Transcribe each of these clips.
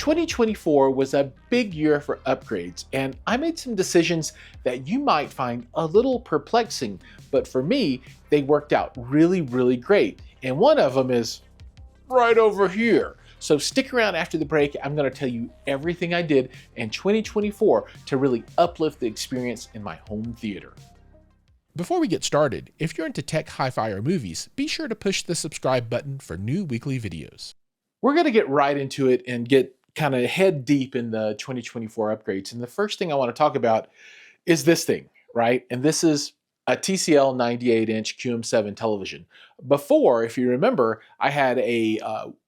2024 was a big year for upgrades, and I made some decisions that you might find a little perplexing, but for me, they worked out really great. And one of them is right over here. So stick around after the break. I'm going to tell you everything I did in 2024 to really uplift the experience in my home theater. Before we get started, if you're into tech, hi-fi, or movies, be sure to push the subscribe button for new weekly videos. We're going to get right into it and get kind of head deep in the 2024 upgrades. And the first thing I want to talk about is this thing, right? And this is a TCl 98-inch QM7 television. Before, if you remember, I had a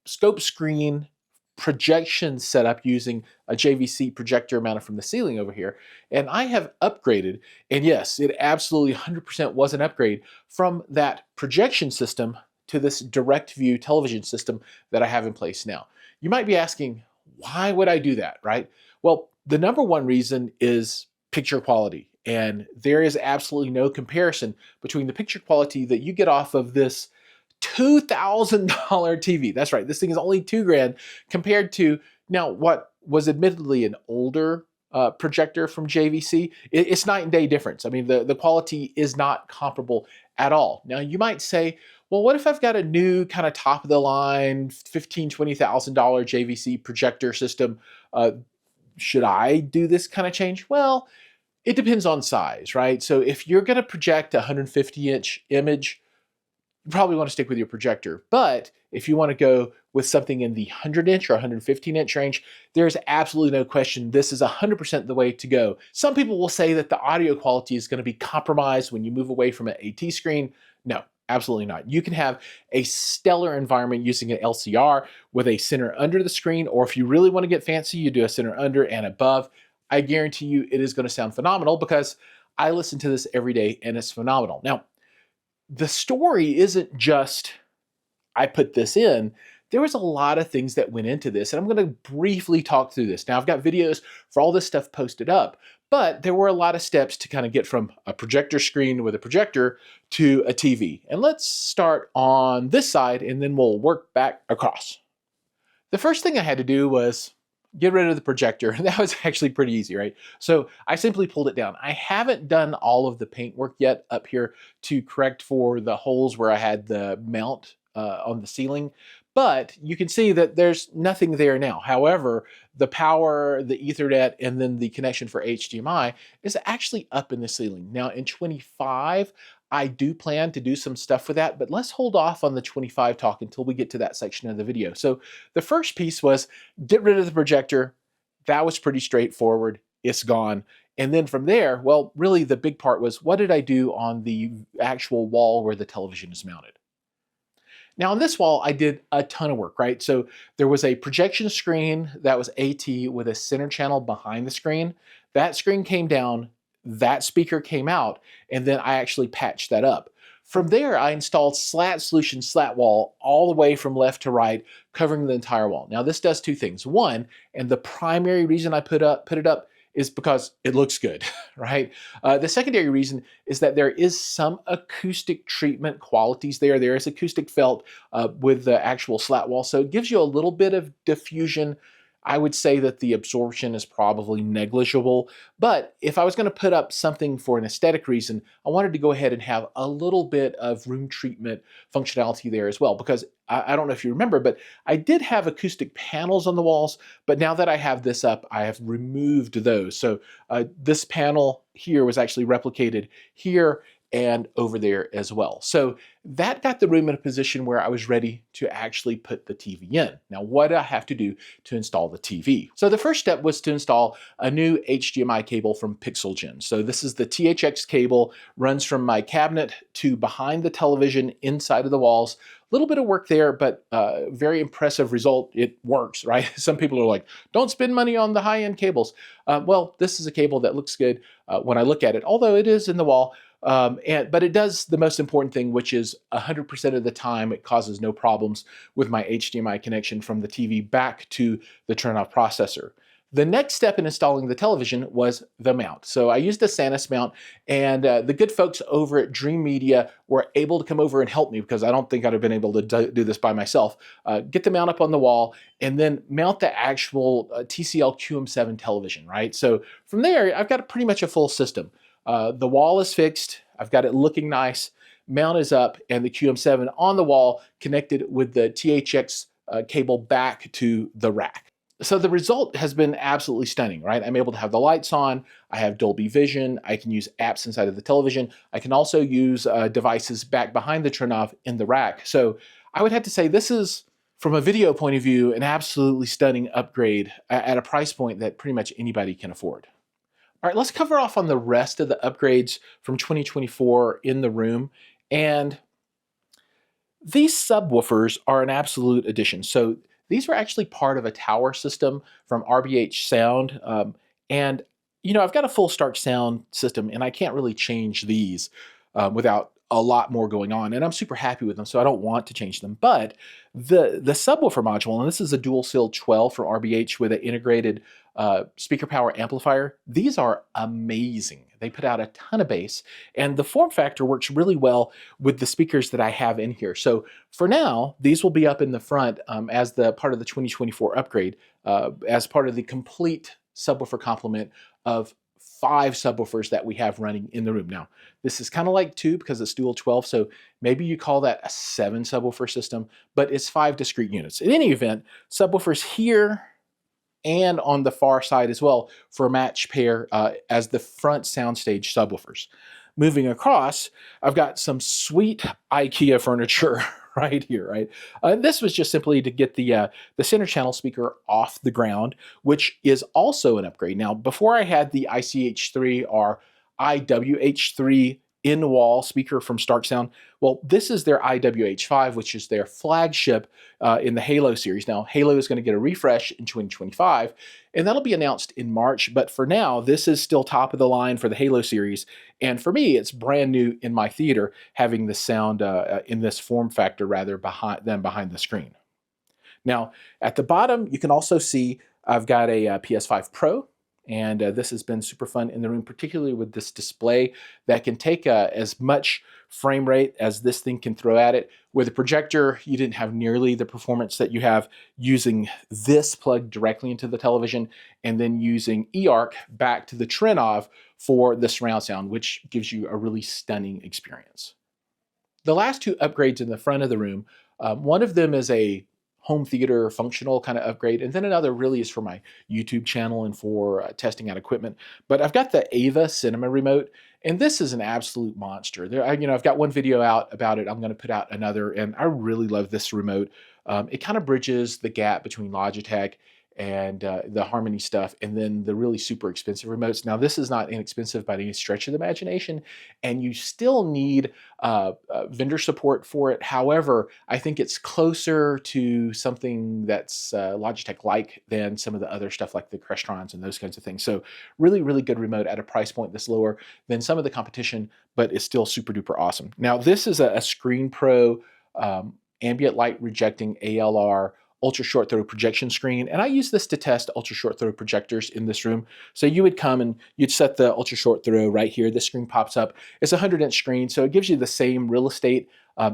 scope screen projection set up using a JVC projector mounted from the ceiling over here. And I have upgraded, and yes, it absolutely 100% was an upgrade from that projection system to this direct view television system that I have in place now. You might be asking, why would I do that, right? Well, the number one reason is picture quality. And there is absolutely no comparison between the picture quality that you get off of this $2,000 TV. That's right, this thing is only $2,000 compared to now what was admittedly an older projector from JVC. It's night and day difference. I mean, the quality is not comparable at all. Now you might say, well, what if I've got a new kind of top of the line $15,000, $20,000 JVC projector system? Should I do this kind of change? Well, it depends on size, right? So if you're going to project a 150-inch image, you probably want to stick with your projector. But if you want to go with something in the 100-inch or 115-inch range, there's absolutely no question this is 100% the way to go. Some people will say that the audio quality is going to be compromised when you move away from an AT screen. No, absolutely not. You can have a stellar environment using an LCR with a center under the screen, or if you really want to get fancy, you do a center under and above. I guarantee you it is going to sound phenomenal because I listen to this every day and it's phenomenal. Now, the story isn't just I put this in. There was a lot of things that went into this, and I'm going to briefly talk through this. Now, I've got videos for all this stuff posted up, but there were a lot of steps to kind of get from a projector screen with a projector to a TV. And let's start on this side, and then we'll work back across. The first thing I had to do was get rid of the projector. That was actually pretty easy, right? So I simply pulled it down. I haven't done all of the paint work yet up here to correct for the holes where I had the mount on the ceiling, but you can see that there's nothing there now. However, the power, the Ethernet, and then the connection for HDMI is actually up in the ceiling. Now in 25, I do plan to do some stuff with that, but let's hold off on the 25 talk until we get to that section of the video. So the first piece was get rid of the projector. That was pretty straightforward. It's gone. And then from there, well, really the big part was what did I do on the actual wall where the television is mounted? Now on this wall, I did a ton of work, right? So there was a projection screen that was AT with a center channel behind the screen. That screen came down, that speaker came out, and then I actually patched that up. From there, I installed Slat Solution slat wall all the way from left to right, covering the entire wall. Now this does two things. One, and the primary reason I put it up is because it looks good, right? The secondary reason is that there is some acoustic treatment qualities there. There is acoustic felt with the actual slat wall, so it gives you a little bit of diffusion. I would say that the absorption is probably negligible, but if I was going to put up something for an aesthetic reason, I wanted to go ahead and have a little bit of room treatment functionality there as well, because I don't know if you remember, but I did have acoustic panels on the walls, but now that I have this up, I have removed those. So this panel here was actually replicated here and over there as well. So that got the room in a position where I was ready to actually put the TV in. Now, what do I have to do to install the TV? So the first step was to install a new HDMI cable from PixelGen. So this is the THX cable, runs from my cabinet to behind the television inside of the walls. A little bit of work there, but very impressive result. It works, right? Some people are like, don't spend money on the high-end cables. Well, this is a cable that looks good when I look at it, although it is in the wall. But it does the most important thing, which is 100% of the time it causes no problems with my HDMI connection from the TV back to the Trinnov processor. The next step in installing the television was the mount. So I used the Sanus Mount, and the good folks over at Dream Media were able to come over and help me, because I don't think I'd have been able to do this by myself. Get the mount up on the wall and then mount the actual TCl QM7 television, right? So from there, I've got pretty much a full system. The wall is fixed. I've got it looking nice. Mount is up, and the QM7 on the wall connected with the THX cable back to the rack. So the result has been absolutely stunning, right? I'm able to have the lights on, I have Dolby Vision, I can use apps inside of the television, I can also use devices back behind the Trinnov in the rack. So I would have to say this is, from a video point of view, an absolutely stunning upgrade at a price point that pretty much anybody can afford. All right, let's cover off on the rest of the upgrades from 2024 in the room. And these subwoofers are an absolute addition. So these were actually part of a tower system from RBH Sound. And, you know, I've got a full Starke Sound system, and I can't really change these without a lot more going on. And I'm super happy with them, so I don't want to change them. But the subwoofer module, and this is a dual seal 12 from RBH with an integrated speaker power amplifier. These are amazing. They put out a ton of bass, and the form factor works really well with the speakers that I have in here. So for now, these will be up in the front as the part of the 2024 upgrade, as part of the complete subwoofer complement of 5 subwoofers that we have running in the room. Now, this is kind of like 2 because it's dual 12, so maybe you call that a 7 subwoofer system, but it's 5 discrete units. In any event, subwoofers here and on the far side as well for a match pair as the front soundstage subwoofers. Moving across, I've got some sweet IKEA furniture right here, right? This was just simply to get the center channel speaker off the ground, which is also an upgrade. Now, before I had the ICH3 or IWH3 in-wall speaker from Starke Sound, well, this is their IWH5, which is their flagship in the Halo series. Now, Halo is going to get a refresh in 2025, and that'll be announced in March. But for now, this is still top of the line for the Halo series. And for me, it's brand new in my theater, having the sound in this form factor rather than behind the screen. Now, at the bottom, you can also see I've got a PS5 Pro. And this has been super fun in the room, particularly with this display that can take as much frame rate as this thing can throw at it. With a projector, you didn't have nearly the performance that you have using this plugged directly into the television and then using eARC back to the Trinnov for the surround sound, which gives you a really stunning experience. The last 2 upgrades in the front of the room, one of them is a home theater functional kind of upgrade, and then another really is for my YouTube channel and for testing out equipment. But I've got the Ava Cinema Remote, and this is an absolute monster. I've got one video out about it. I'm going to put out another, and I really love this remote. It kind of bridges the gap between Logitech and the Harmony stuff, and then the really super expensive remotes. Now, this is not inexpensive by any stretch of the imagination, and you still need vendor support for it. However, I think it's closer to something that's Logitech-like than some of the other stuff like the Cresttrons and those kinds of things. So really, really good remote at a price point that's lower than some of the competition, but it's still super duper awesome. Now, this is a Screen Pro ambient light rejecting ALR ultra short throw projection screen. And I use this to test ultra short throw projectors in this room. So you would come and you'd set the ultra short throw right here. The screen pops up. It's a 100-inch screen, so it gives you the same real estate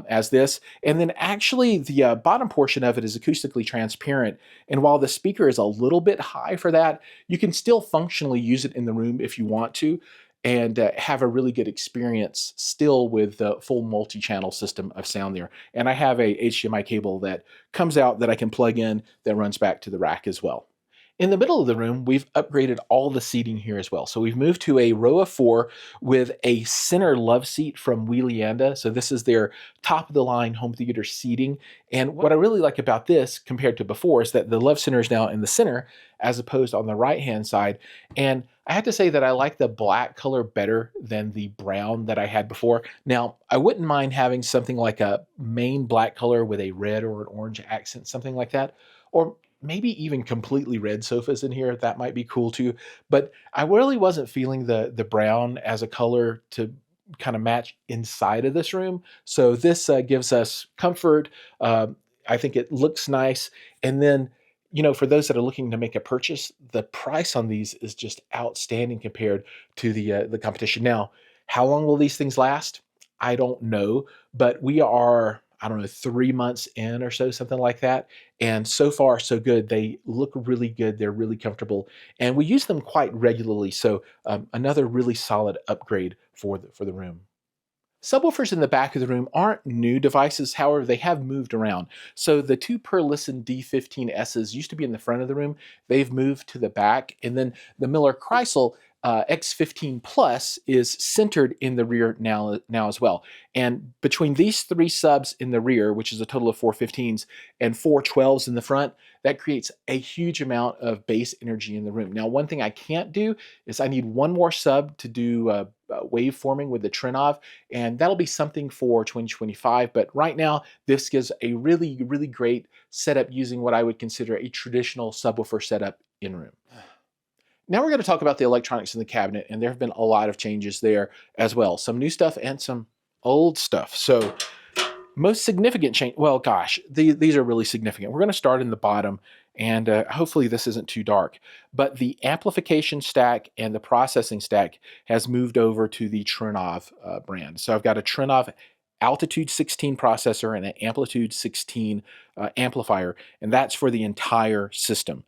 as this. And then actually the bottom portion of it is acoustically transparent. And while the speaker is a little bit high for that, you can still functionally use it in the room if you want to, and have a really good experience still with the full multi-channel system of sound there. And I have a HDMI cable that comes out that I can plug in that runs back to the rack as well. In the middle of the room, we've upgraded all the seating here as well. So we've moved to a row of 4 with a center love seat from Weilianda. So this is their top of the line home theater seating. And what I really like about this compared to before is that the love center is now in the center as opposed on the right-hand side. And I have to say that I like the black color better than the brown that I had before. Now, I wouldn't mind having something like a main black color with a red or an orange accent, something like that. Or maybe even completely red sofas in here. That might be cool too. But I really wasn't feeling the brown as a color to kind of match inside of this room. So this gives us comfort. I think it looks nice. And then, for those that are looking to make a purchase, the price on these is just outstanding compared to the competition. Now, how long will these things last? I don't know, but we are, I don't know, 3 months in or so, something like that. And so far, so good. They look really good. They're really comfortable, and we use them quite regularly. So another really solid upgrade for the room. Subwoofers in the back of the room aren't new devices, however, they have moved around. So the two Perlisten D15Ss used to be in the front of the room. They've moved to the back, and then the Miller Chrysler X15 Plus is centered in the rear now as well. And between these 3 subs in the rear, which is a total of 4 15s and 4 12s in the front, that creates a huge amount of bass energy in the room. Now, one thing I can't do is I need one more sub to do waveforming with the Trinnov, and that'll be something for 2025. But right now, this gives a really, really great setup using what I would consider a traditional subwoofer setup in room. Now we're going to talk about the electronics in the cabinet, and there have been a lot of changes there as well. Some new stuff and some old stuff. So most significant change, well, gosh, these are really significant. We're going to start in the bottom, and hopefully this isn't too dark. But the amplification stack and the processing stack has moved over to the Trinnov brand. So I've got a Trinnov Altitude 16 processor and an Amplitude 16 amplifier, and that's for the entire system.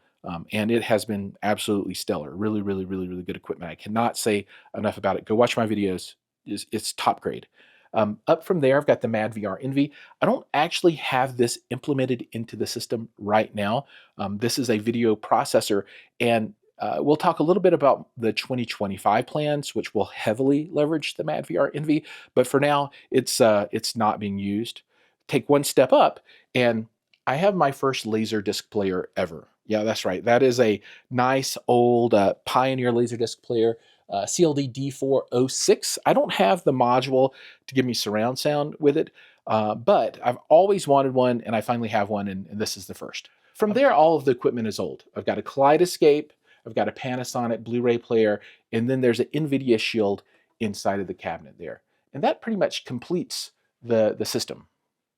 And it has been absolutely stellar. Really, really, really, really good equipment. I cannot say enough about it. Go watch my videos. It's top grade. Up from there, I've got the madVR Envy. I don't actually have this implemented into the system right now. This is a video processor, and we'll talk a little bit about the 2025 plans, which will heavily leverage the madVR Envy. But for now, it's not being used. Take one step up, and I have my first laser disc player ever. Yeah, that's right. That is a nice old Pioneer Laserdisc player, CLD D406. I don't have the module to give me surround sound with it, but I've always wanted one, and I finally have one, and this is the first. From there, all of the equipment is old. I've got a Kaleidescape, I've got a Panasonic Blu-ray player, and then there's an NVIDIA Shield inside of the cabinet there. And that pretty much completes the system.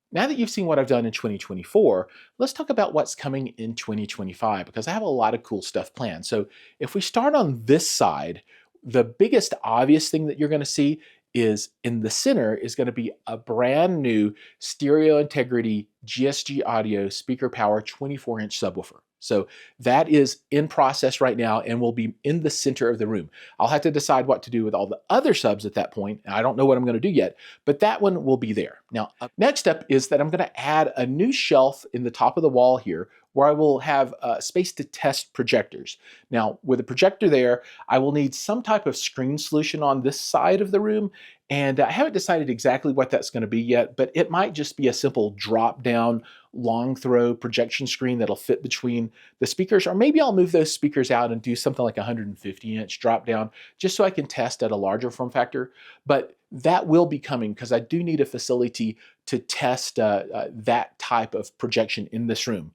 Now that you've seen what I've done in 2024, let's talk about what's coming in 2025, because I have a lot of cool stuff planned. So if we start on this side, the biggest obvious thing that you're going to see is in the center is going to be a brand new stereo integrity GSG audio speaker power 24-inch subwoofer. So that is in process right now and will be in the center of the room. I'll have to decide what to do with all the other subs at that point. I don't know what I'm going to do yet, but that one will be there. Now, next up is that I'm going to add a new shelf in the top of the wall here where I will have space to test projectors. Now, with a projector there, I will need some type of screen solution on this side of the room, and I haven't decided exactly what that's going to be yet, but it might just be a simple drop-down long throw projection screen that'll fit between the speakers, or maybe I'll move those speakers out and do something like 150-inch drop down just so I can test at a larger form factor. But that will be coming because I do need a facility to test that type of projection in this room.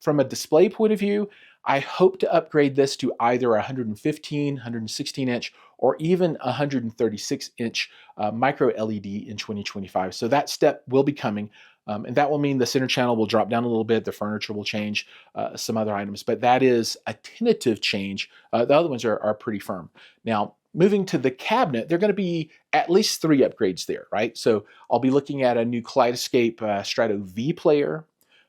From a display point of view, I hope to upgrade this to either 115, 116-inch, or even 136-inch micro LED in 2025. So that step will be coming. And that will mean the center channel will drop down a little bit, the furniture will change, some other items, but that is a tentative change. The other ones are pretty firm. Now, moving to the cabinet, there are going to be at least 3 upgrades there, right? So I'll be looking at a new Kaleidescape Strato V player.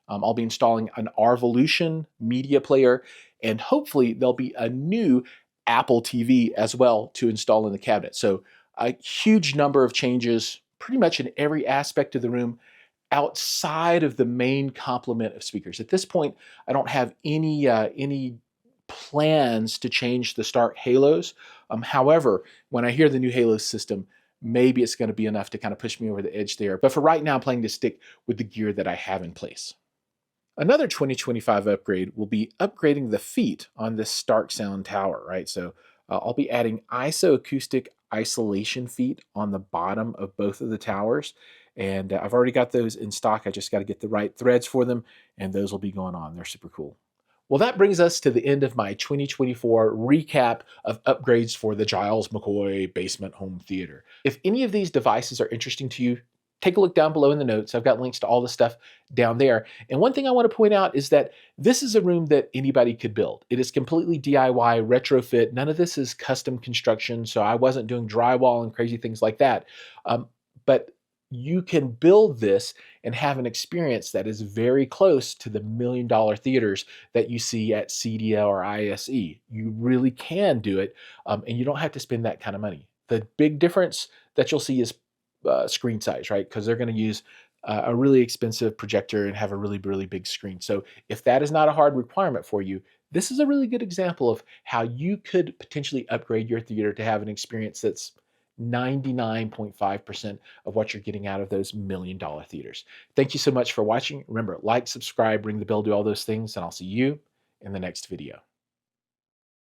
I'll be installing an Revolution media player, and hopefully there'll be a new Apple TV as well to install in the cabinet. So a huge number of changes pretty much in every aspect of the room outside of the main complement of speakers. At this point, I don't have any plans to change the Starke Halos. However, when I hear the new Halo system, maybe it's going to be enough to kind of push me over the edge there. But for right now, I'm planning to stick with the gear that I have in place. Another 2025 upgrade will be upgrading the feet on this Starke Sound tower, right? So I'll be adding isoacoustic isolation feet on the bottom of both of the towers. And I've already got those in stock. I just got to get the right threads for them, and those will be going on. They're super cool. Well, that brings us to the end of my 2024 recap of upgrades for the Giles McCoy basement home theater. If any of these devices are interesting to you, take a look down below in the notes. I've got links to all the stuff down there. And one thing I want to point out is that this is a room that anybody could build. It is completely DIY, retrofit. None of this is custom construction, so I wasn't doing drywall and crazy things like that. But you can build this and have an experience that is very close to the $1 million theaters that you see at CDL or ISE. You really can do it, and you don't have to spend that kind of money. The big difference that you'll see is screen size, right? Because they're going to use a really expensive projector and have a really, really big screen. So if that is not a hard requirement for you, this is a really good example of how you could potentially upgrade your theater to have an experience that's 99.5% of what you're getting out of those $1 million theaters. Thank you so much for watching. Remember, like, subscribe, ring the bell, do all those things, and I'll see you in the next video.